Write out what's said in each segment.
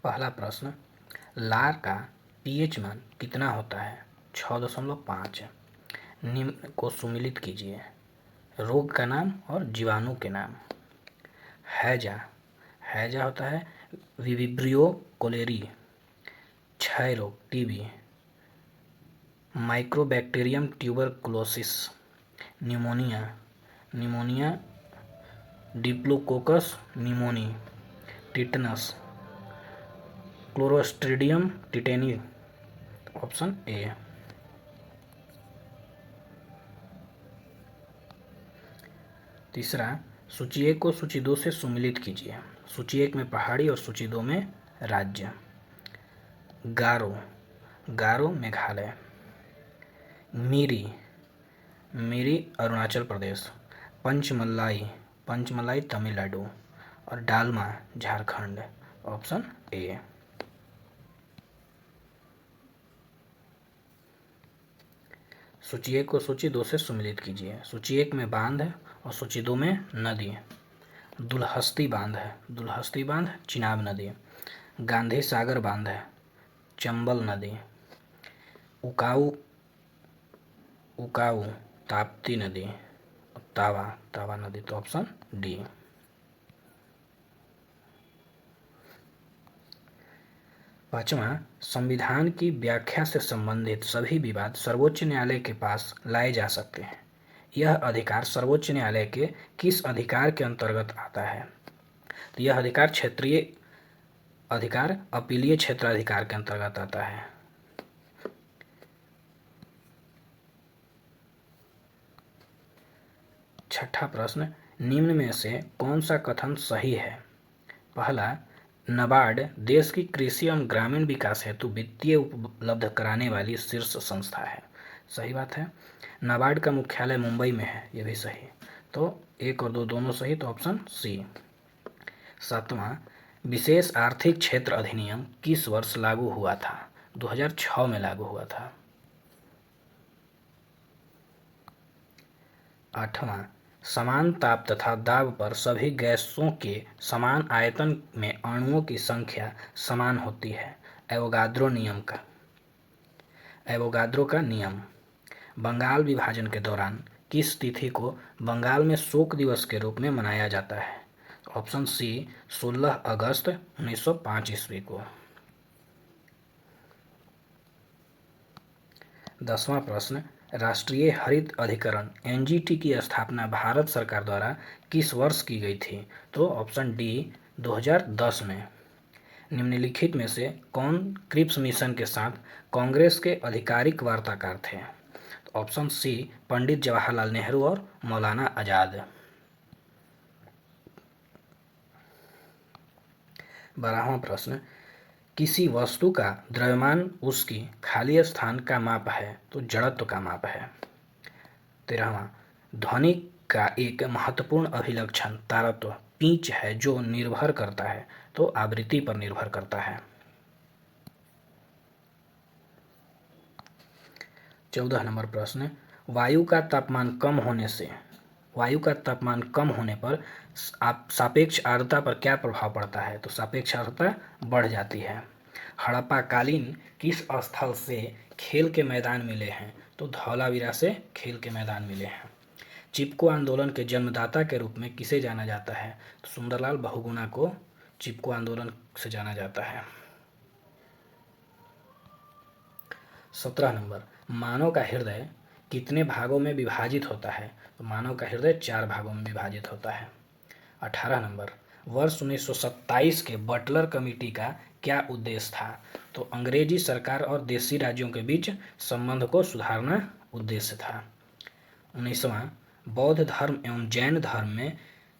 पहला प्रश्न, लार का पीएच मान कितना होता है? 6.5। निम्न को सुमिलित कीजिए। रोग का नाम और जीवाणु के नाम। हैजा, हैजा होता है विब्रियो कोलेरी, क्षय रोग TB. Mycobacterium tuberculosis, pneumonia, pneumonia diplococcus pneumoniae, tetanus, clostridium tetani. Option A. तीसरा, सूची 1 को सूची 2 से सुमिलित कीजिए। सूची 1 में पहाड़ी और सूची 2 में राज्य। गारो, गारो मेघालय। मिरी, मिरी अरुणाचल प्रदेश। पंचमलाई, पंचमलाई तमिलनाडु। और डालमा झारखंड। Option A. सूची 1 को सूची 2 से सुमिलित कीजिए। सूची 1 में बांध है और सूची 2 में नदी। दुलहस्ती बांध है, दुलहस्ती बांध चिनाब नदी। गांधी सागर बांध है, चंबल नदी। उकाऊ, उकाऊ ताप्ती नदी। तावा, तावा नदी। तो ऑप्शन डी। पांचवा, संविधान की व्याख्या से संबंधित सभी विवाद सर्वोच्च न्यायालय के पास लाए जा सकते हैं। यह अधिकार सर्वोच्च न्यायालय के किस अधिकार के अंतर्गत आता है? तो यह अधिकार क्षेत्रीय अधिकार, अपीलीय क्षेत्राधिकार के अंतर्गत आता है। छठा प्रश्न, निम्न में से कौन सा कथन सही है? पहला, नाबार्ड देश की कृषि एवं ग्रामीण विकास हेतु वित्तीय उपलब्ध कराने वाली शीर्ष संस्था है। सही बात है। नाबार्ड का मुख्यालय मुंबई में है, यह भी सही। तो 1 और 2 दोनों सही, तो ऑप्शन सी। सातवां, विशेष आर्थिक क्षेत्र अधिनियम किस वर्ष लागू हुआ था? 2006 में लागू हुआ था। आठवां, समान ताप तथा दाब पर सभी गैसों के समान आयतन में अणुओं की संख्या समान होती है। एवोगाद्रो नियम का, एवोगाद्रो का नियम। बंगाल विभाजन के दौरान किस तिथि को बंगाल में शोक दिवस के रूप में मनाया जाता है? ऑप्शन सी, 16 अगस्त 1905 ईस्वी को। 10वां प्रश्न, राष्ट्रीय हरित अधिकरण एनजीटी की स्थापना भारत सरकार द्वारा किस वर्ष की गई थी? तो ऑप्शन डी, 2010 में। निम्नलिखित में से कौन क्रिप्स मिशन के साथ कांग्रेस के आधिकारिक वार्ताकार थे? तो ऑप्शन सी, पंडित जवाहरलाल नेहरू और मौलाना आजाद। 12वां प्रश्न, किसी वस्तु का द्रव्यमान उसकी खाली स्थान का माप है, तो जड़त्व का माप है। 13वां, ध्वनि का एक महत्वपूर्ण अभिलक्षण तारत्व पिच है जो निर्भर करता है, तो आवृत्ति पर निर्भर करता है। 14 नंबर प्रश्न, वायु का तापमान कम होने से, वायु का तापमान कम होने पर सापेक्ष आर्द्रता पर क्या प्रभाव पड़ता है? तो सापेक्ष आर्द्रता बढ़ जाती है। हड़प्पाकालीन किस स्थल से खेल के मैदान मिले हैं? तो धौलावीरा से खेल के मैदान मिले हैं। चिपको आंदोलन के जन्मदाता के रूप में किसे जाना जाता है? तो सुंदरलाल बहुगुणा को चिपको आंदोलन से जाना जाता है। 17 नंबर, मानव का हृदय कितने भागों में विभाजित होता है? तो मानव का हृदय 4 भागों में विभाजित होता है। 18 नंबर, वर्ष 1927 के बटलर कमेटी का क्या उद्देश्य था? तो अंग्रेजी सरकार और देशी राज्यों के बीच संबंध को सुधारना उद्देश्य था। 19वां, बौद्ध धर्म एवं जैन धर्म में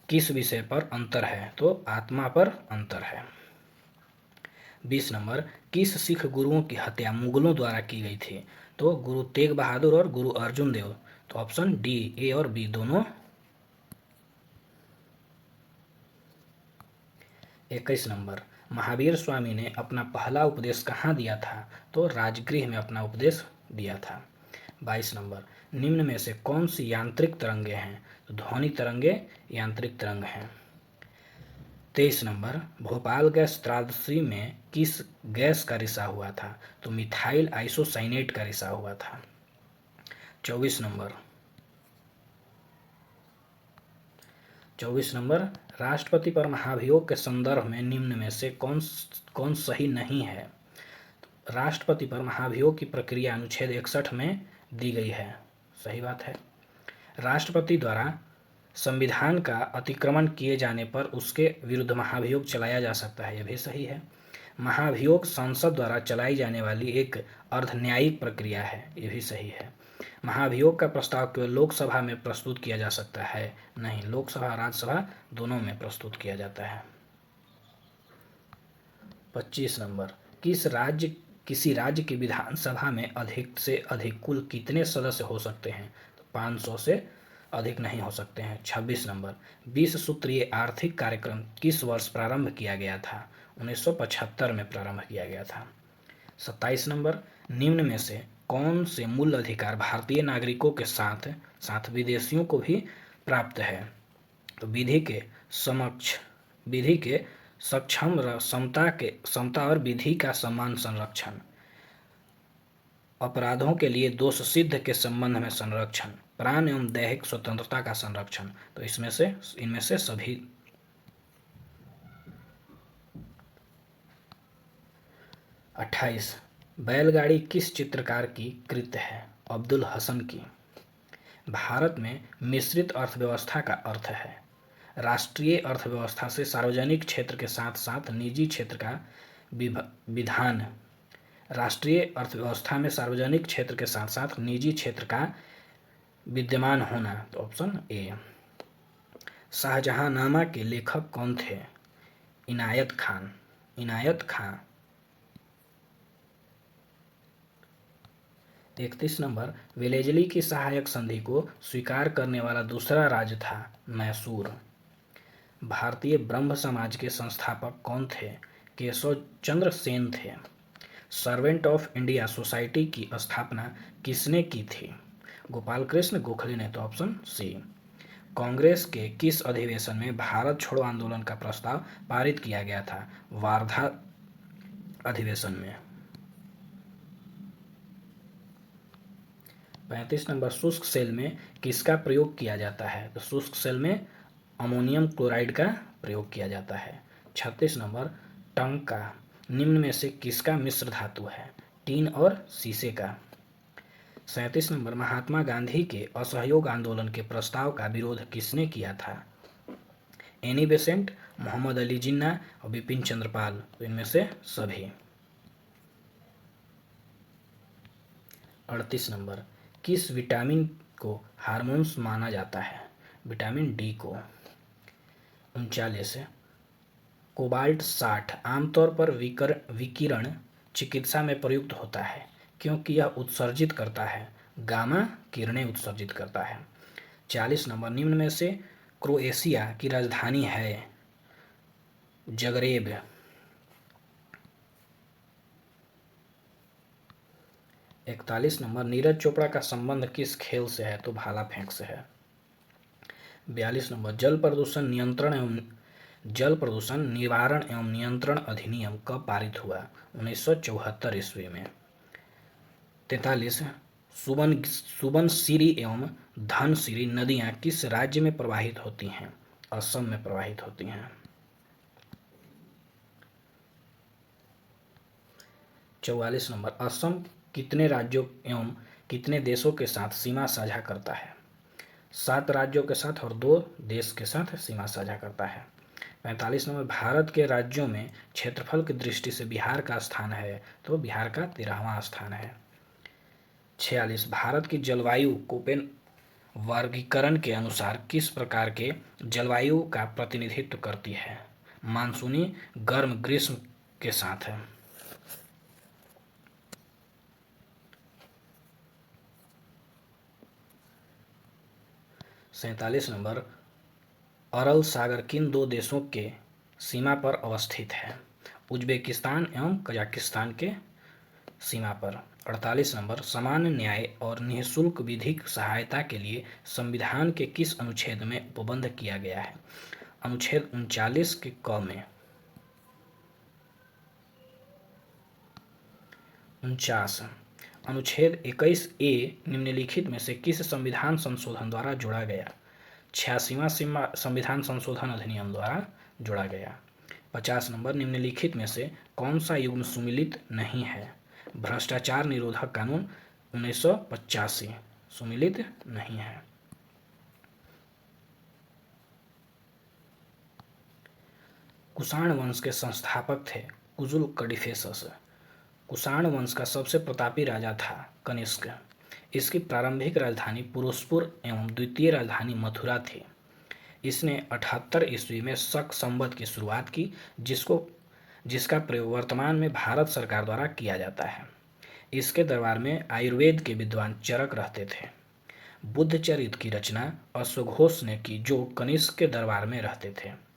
किस विषय पर अंतर है? तो आत्मा पर अंतर है। 20 नंबर, किस सिख गुरुओं की हत्या मुगलों द्वारा की गई थी? तो गुरु तेग बहादुर और गुरु अर्जुन देव। तो ऑप्शन डी, ए और बी दोनों। 21 नंबर, महावीर स्वामी ने अपना पहला उपदेश कहाँ दिया था? तो राजगृह में अपना उपदेश दिया था। 22 नंबर, निम्न में से कौन सी यांत्रिक तरंगे हैं? तो ध्वनि तरंगे यांत्रिक तरंग हैं। 23 नंबर, भोपाल गैस त्रासदी में किस गैस का रिसाव हुआ था? तो मिथाइल आइसोसाइनेट का रिसाव हुआ था। 24 नंबर, राष्ट्रपति पर महाभियोग के संदर्भ में निम्न में से कौन सही नहीं है? राष्ट्रपति पर महाभियोग की प्रक्रिया अनुच्छेद 61 में दी गई है, सही बात है। राष्ट्रपति द्वारा संविधान का अतिक्रमण किए जाने पर उसके विरुद्ध महाभियोग चलाया जा सकता है, यह भी सही है। महाभियोग संसद द्वारा चलाई जाने वाली एक अर्धन्यायिक प्रक्रिया है, यह भी सही है। महाभियोग का प्रस्ताव केवल लोकसभा में प्रस्तुत किया जा सकता है, नहीं, लोकसभा और राज्यसभा दोनों में प्रस्तुत किया जाता है। 25 नंबर, किसी राज्य की विधानसभा में अधिक से अधिक कुल कितने सदस्य हो सकते हैं? तो 500 से अधिक नहीं हो सकते हैं। 26 नंबर, 20 सूत्रीय आर्थिक कार्यक्रम किस वर्ष प्रारंभ किया गया था? 1975 में प्रारंभ किया गया था। 27 नंबर, निम्न में से कौन से मूल अधिकार भारतीय नागरिकों के साथ साथ विदेशियों को भी प्राप्त है? तो विधि के सक्षम समता और विधि का समान संरक्षण, अपराधों के लिए दोष सिद्ध के संबंध में संरक्षण, प्राण एवं दैहिक स्वतंत्रता का संरक्षण। तो इनमें से सभी। 28, बैलगाड़ी किस चित्रकार की कृति है? अब्दुल हसन की। भारत में मिश्रित अर्थव्यवस्था का अर्थ है राष्ट्रीय अर्थव्यवस्था से सार्वजनिक क्षेत्र के साथ साथ निजी क्षेत्र का विधान। राष्ट्रीय अर्थव्यवस्था में सार्वजनिक क्षेत्र के साथ साथ निजी क्षेत्र का विद्यमान होना। तो ऑप्शन ए। शाहजहांनामा के लेखक कौन थे? इनायत खान। 31 नंबर, वेलेजली की सहायक संधि को स्वीकार करने वाला दूसरा राज्य था मैसूर। भारतीय ब्रह्म समाज के संस्थापक कौन थे? केशव चंद्र सेन थे। सर्वेंट ऑफ इंडिया सोसाइटी की स्थापना किसने की थी? गोपाल कृष्ण गोखले ने। तो ऑप्शन सी। कांग्रेस के किस अधिवेशन में भारत छोड़ो आंदोलन का प्रस्ताव पारित किया गया था? वार्धा अधिवेशन में। 35 नंबर, शुष्क सेल में किसका प्रयोग किया जाता है? तो शुष्क सेल में अमोनियम क्लोराइड का प्रयोग किया जाता है। 36 नंबर, टंका निम्न में से किसका मिश्र धातु है? टीन और शीशे का। 37 नंबर, महात्मा गांधी के असहयोग आंदोलन के प्रस्ताव का विरोध किसने किया था? एनी बेसेंट, मोहम्मद अली जिन्ना और बिपिन चंद्र पाल। तो इनमें से सभी। 38 नंबर, किस विटामिन को हार्मोन्स माना जाता है? विटामिन डी को। 39, कोबाल्ट 60 आमतौर पर विकिरण चिकित्सा में प्रयुक्त होता है क्योंकि यह उत्सर्जित करता है, गामा किरणें उत्सर्जित करता है। 40 नंबर, निम्न में से क्रोएशिया की राजधानी है? जगरेब। 41 नंबर, नीरज चोपड़ा का संबंध किस खेल से है? तो भाला फेंक से है। 42 नंबर, जल प्रदूषण निवारण एवं नियंत्रण अधिनियम कब पारित हुआ? 1974 ईस्वी में। 43, सुबनसिरी एवं धनसिरी नदियां किस राज्य में प्रवाहित होती हैं? असम में प्रवाहित होती हैं। 44 नंबर, असम कितने राज्यों एवं कितने देशों के साथ सीमा साझा करता है? 7 राज्यों के साथ और 2 देश के साथ सीमा साझा करता है। 45 नंबर, भारत के राज्यों में क्षेत्रफल की दृष्टि से बिहार का स्थान है? तो बिहार का 13वां स्थान है। 46, भारत की जलवायु कोपेन वर्गीकरण के अनुसार किस प्रकार के जलवायु का प्रतिनिधित्व करती है? मानसूनी, गर्म, ग्रीष्म के साथ है। 47 नंबर, अरल सागर किन 2 देशों के सीमा पर अवस्थित है? उज्बेकिस्तान एवं कजाकिस्तान के सीमा पर। 48 नंबर, सामान्य न्याय और निःशुल्क विधिक सहायता के लिए संविधान के किस अनुच्छेद में उपबंध किया गया है? अनुच्छेद 39 के क में 49 अनुच्छेद 21A निम्नलिखित में से किस संविधान संशोधन द्वारा जोड़ा गया? 86वां संविधान संशोधन अधिनियम द्वारा जोड़ा गया। 50 नंबर, निम्नलिखित में से कौन सा युग्म सुमिलित नहीं है? भ्रष्टाचार निरोधक कानून 1985 सुमिलित नहीं है। कुषाण वंश के संस्थापक थे कुजुल कडिफेसस। कुषाण वंश का सबसे प्रतापी राजा था कनिष्क। इसकी प्रारंभिक राजधानी पुरुषपुर एवं द्वितीय राजधानी मथुरा थी। इसने 78 ईस्वी में शक संवत की शुरुआत की, जिसका प्रयोग वर्तमान में भारत सरकार द्वारा किया जाता है। इसके दरबार में आयुर्वेद के विद्वान चरक रहते थे। बुद्धचरित की रचना अश्वघोष ने की, जो कनिष्क के दरबार में रहते थे।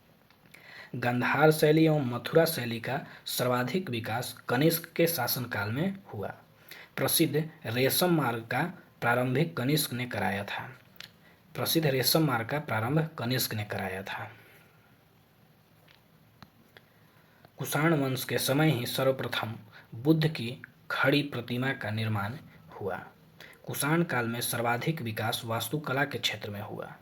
गांधार शैली एवं मथुरा शैली का सर्वाधिक विकास कनिष्क के शासनकाल में हुआ। प्रसिद्ध रेशम मार्ग का प्रारंभ कनिष्क ने कराया था। कुषाण वंश के समय ही सर्वप्रथम बुद्ध की खड़ी प्रतिमा का निर्माण हुआ। कुषाण काल में सर्वाधिक विकास वास्तुकला के क्षेत्र में हुआ।